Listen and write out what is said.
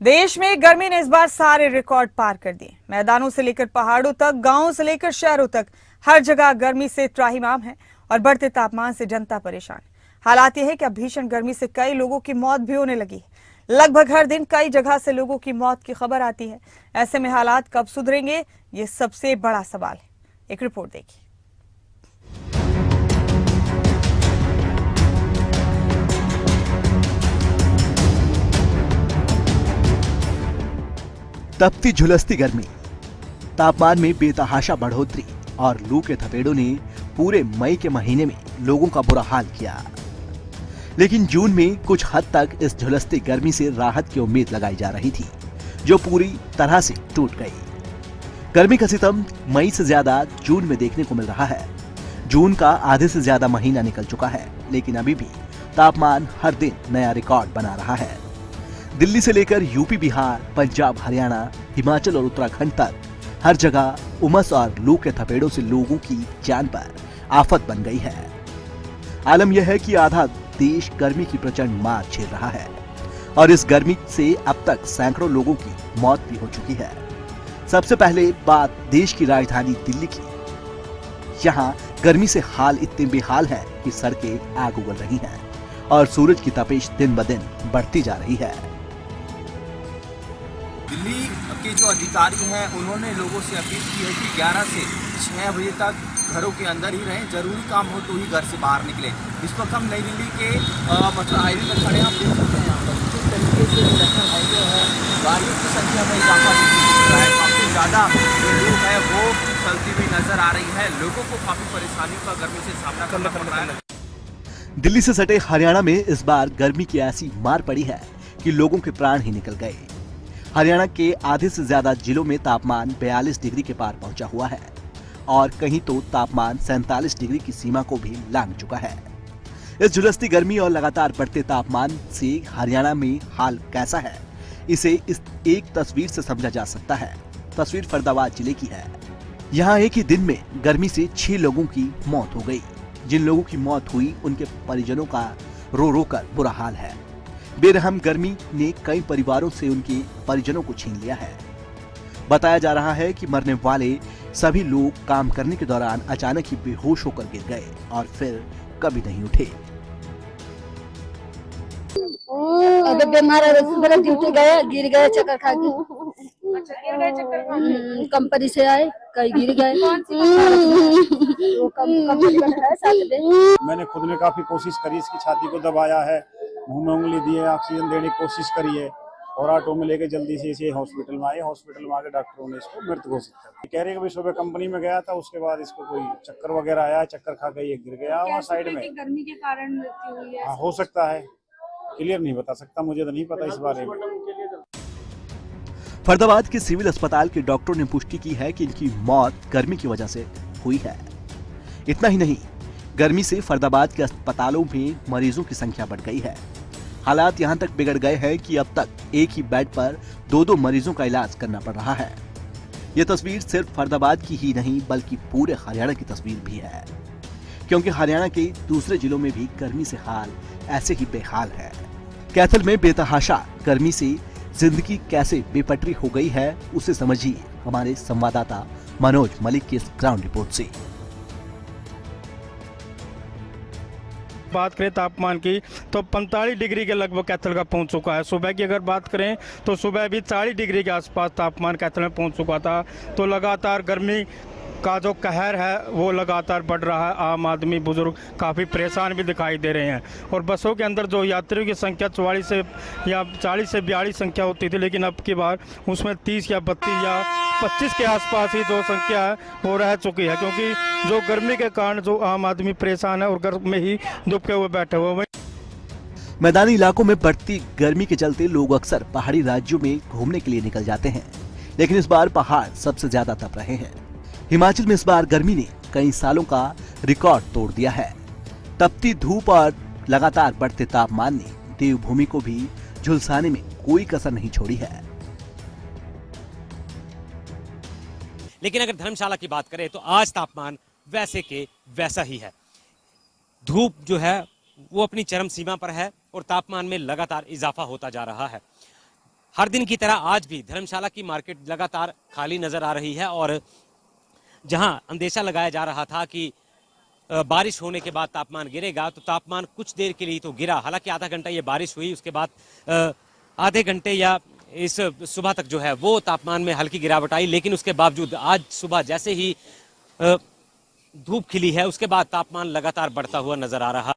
देश में गर्मी ने इस बार सारे रिकॉर्ड पार कर दिए। मैदानों से लेकर पहाड़ों तक, गांवों से लेकर शहरों तक हर जगह गर्मी से त्राहिमाम है और बढ़ते तापमान से जनता परेशान। हालात यह है कि अब भीषण गर्मी से कई लोगों की मौत भी होने लगी है। लगभग हर दिन कई जगह से लोगों की मौत की खबर आती है। ऐसे में हालात कब सुधरेंगे, ये सबसे बड़ा सवाल है। एक रिपोर्ट देखिए। तपती झुलसती गर्मी, तापमान में बेतहाशा बढ़ोतरी और लू के थपेड़ों ने पूरे मई के महीने में लोगों का बुरा हाल किया। लेकिन जून में कुछ हद तक इस झुलसती गर्मी से राहत की उम्मीद लगाई जा रही थी, जो पूरी तरह से टूट गई। गर्मी का सितम मई से ज्यादा जून में देखने को मिल रहा है। जून का आधे से ज्यादा महीना निकल चुका है, लेकिन अभी भी तापमान हर दिन नया रिकॉर्ड बना रहा है। दिल्ली से लेकर यूपी, बिहार, पंजाब, हरियाणा, हिमाचल और उत्तराखंड तक हर जगह उमस और लू के थपेड़ों से लोगों की जान पर आफत बन गई है। आलम यह है कि आधा देश गर्मी की प्रचंड मार झेल रहा है और इस गर्मी से अब तक सैकड़ों लोगों की मौत भी हो चुकी है। सबसे पहले बात देश की राजधानी दिल्ली की। यहाँ गर्मी से हाल इतने बेहाल है कि सड़कें आग उगल रही हैं और सूरज की तपिश दिन ब दिन बढ़ती जा रही है। दिल्ली के जो अधिकारी हैं उन्होंने लोगों से अपील की है कि 11 से 6 बजे तक घरों के अंदर ही रहें, जरूरी काम हो तो ही घर से बाहर निकलें। इस वक्त हम नई दिल्ली के मतलब हाईवे पर खड़े हैं। आप देख सकते हैं यहाँ पर किस तरीके से नेशनल हाईवे है, गाड़ियों की संख्या में इजाफा दिख रहा है। काफ़ी ज़्यादा जो लोग हैं वो चलती हुई नजर आ रही है। लोगों को काफ़ी परेशानियों का गर्मी से सामना करना पड़ रहा है। दिल्ली से सटे हरियाणा में इस बार गर्मी की ऐसी मार पड़ी है कि लोगों के प्राण ही निकल गए। हरियाणा के आधे से ज्यादा जिलों में तापमान 42 डिग्री के पार पहुंचा हुआ है और कहीं तो तापमान 47 डिग्री की सीमा को भी लांघ चुका है। इस झुलसती गर्मी और लगातार बढ़ते तापमान से हरियाणा में हाल कैसा है, इसे इस एक तस्वीर से समझा जा सकता है। तस्वीर फरीदाबाद जिले की है। यहाँ एक ही दिन में गर्मी से 6 लोगों की मौत हो गई। जिन लोगों की मौत हुई उनके परिजनों का रो रो कर बुरा हाल है। बेरहम गर्मी ने कई परिवारों से उनके परिजनों को छीन लिया है। बताया जा रहा है कि मरने वाले सभी लोग काम करने के दौरान अचानक ही बेहोश होकर गिर गए और फिर कभी नहीं उठे। ड्यूटी गए, गिर गए चक्कर खा के। अच्छा, गिर गए चक्कर खा के? कंपनी से आए, कई गिर गए। कौन सी वो कंपनी में है साथ में। मैंने खुद ने काफी कोशिश करी, इसकी छाती को दबाया है, मुंह में उंगली दी है, ऑक्सीजन देने की कोशिश करी है और ऑटो में लेके जल्दी से इसे हॉस्पिटल में आए। हॉस्पिटल में आके डॉक्टरों ने इसको मृत घोषित कर। कह रहे हैं कि सुबह कंपनी में गया था, उसके बाद इसको कोई चक्कर वगैरह आया, चक्कर खा के ये गिर गया वहाँ साइड में। गर्मी के कारण मृत्यु हुई है? हाँ, हो सकता है, क्लियर नहीं बता सकता, मुझे तो नहीं पता इस बारे में। फरीदाबाद के सिविल अस्पताल के डॉक्टरों ने पुष्टि की है कि इनकी मौत गर्मी की वजह से हुई है। इतना ही नहीं, गर्मी से फरीदाबाद के अस्पतालों में मरीजों की संख्या बढ़ गई है। हालात यहां तक बिगड़ गए हैं कि अब तक एक ही बेड पर 2-2 मरीजों का इलाज करना पड़ रहा है। यह तस्वीर सिर्फ फरीदाबाद की ही नहीं बल्कि पूरे हरियाणा की तस्वीर भी है, क्योंकि हरियाणा के दूसरे जिलों में भी गर्मी से हाल ऐसे ही बेहाल है। कैथल में बेतहाशा गर्मी से जिंदगी कैसे बेपटरी हो गई है, उसे समझिए हमारे संवाददाता मनोज मलिक की इस ग्राउंड रिपोर्ट से। बात करें तापमान की तो 45 डिग्री के लगभग कैथल का पहुंच चुका है। सुबह की अगर बात करें तो सुबह भी 40 डिग्री के आसपास तापमान कैथल में पहुंच चुका था। तो लगातार गर्मी का जो कहर है वो लगातार बढ़ रहा है। आम आदमी, बुजुर्ग काफ़ी परेशान भी दिखाई दे रहे हैं और बसों के अंदर जो यात्रियों की संख्या 44 से या 40 से 42 संख्या होती थी, लेकिन अब की बार उसमें 30 या 32 या 25 के आसपास ही जो संख्या है वो रह चुकी है, क्योंकि जो गर्मी के कारण जो आम आदमी परेशान है और घर में ही दुबके हुए बैठे हुए। मैदानी इलाकों में बढ़ती गर्मी के चलते लोग अक्सर पहाड़ी राज्यों में घूमने के लिए निकल जाते हैं, लेकिन इस बार पहाड़ सबसे ज्यादा तप रहे हैं। हिमाचल में इस बार गर्मी ने कई सालों का रिकॉर्ड तोड़ दिया है। तपती धूप और लगातार बढ़ते तापमान ने देवभूमि को भी झुलसाने में कोई कसर नहीं छोड़ी है। लेकिन अगर धर्मशाला की बात करें तो आज तापमान वैसे के वैसा ही है। धूप जो है वो अपनी चरम सीमा पर है और तापमान में लगातार इजाफा होता जा रहा है। हर दिन की तरह आज भी धर्मशाला की मार्केट लगातार खाली नजर आ रही है और जहां अंदेशा लगाया जा रहा था कि बारिश होने के बाद तापमान गिरेगा, तो तापमान कुछ देर के लिए तो गिरा। हालांकि आधा घंटा ये बारिश हुई, उसके बाद आधे घंटे या इस सुबह तक जो है वो तापमान में हल्की गिरावट आई, लेकिन उसके बावजूद आज सुबह जैसे ही धूप खिली है उसके बाद तापमान लगातार बढ़ता हुआ नजर आ रहा।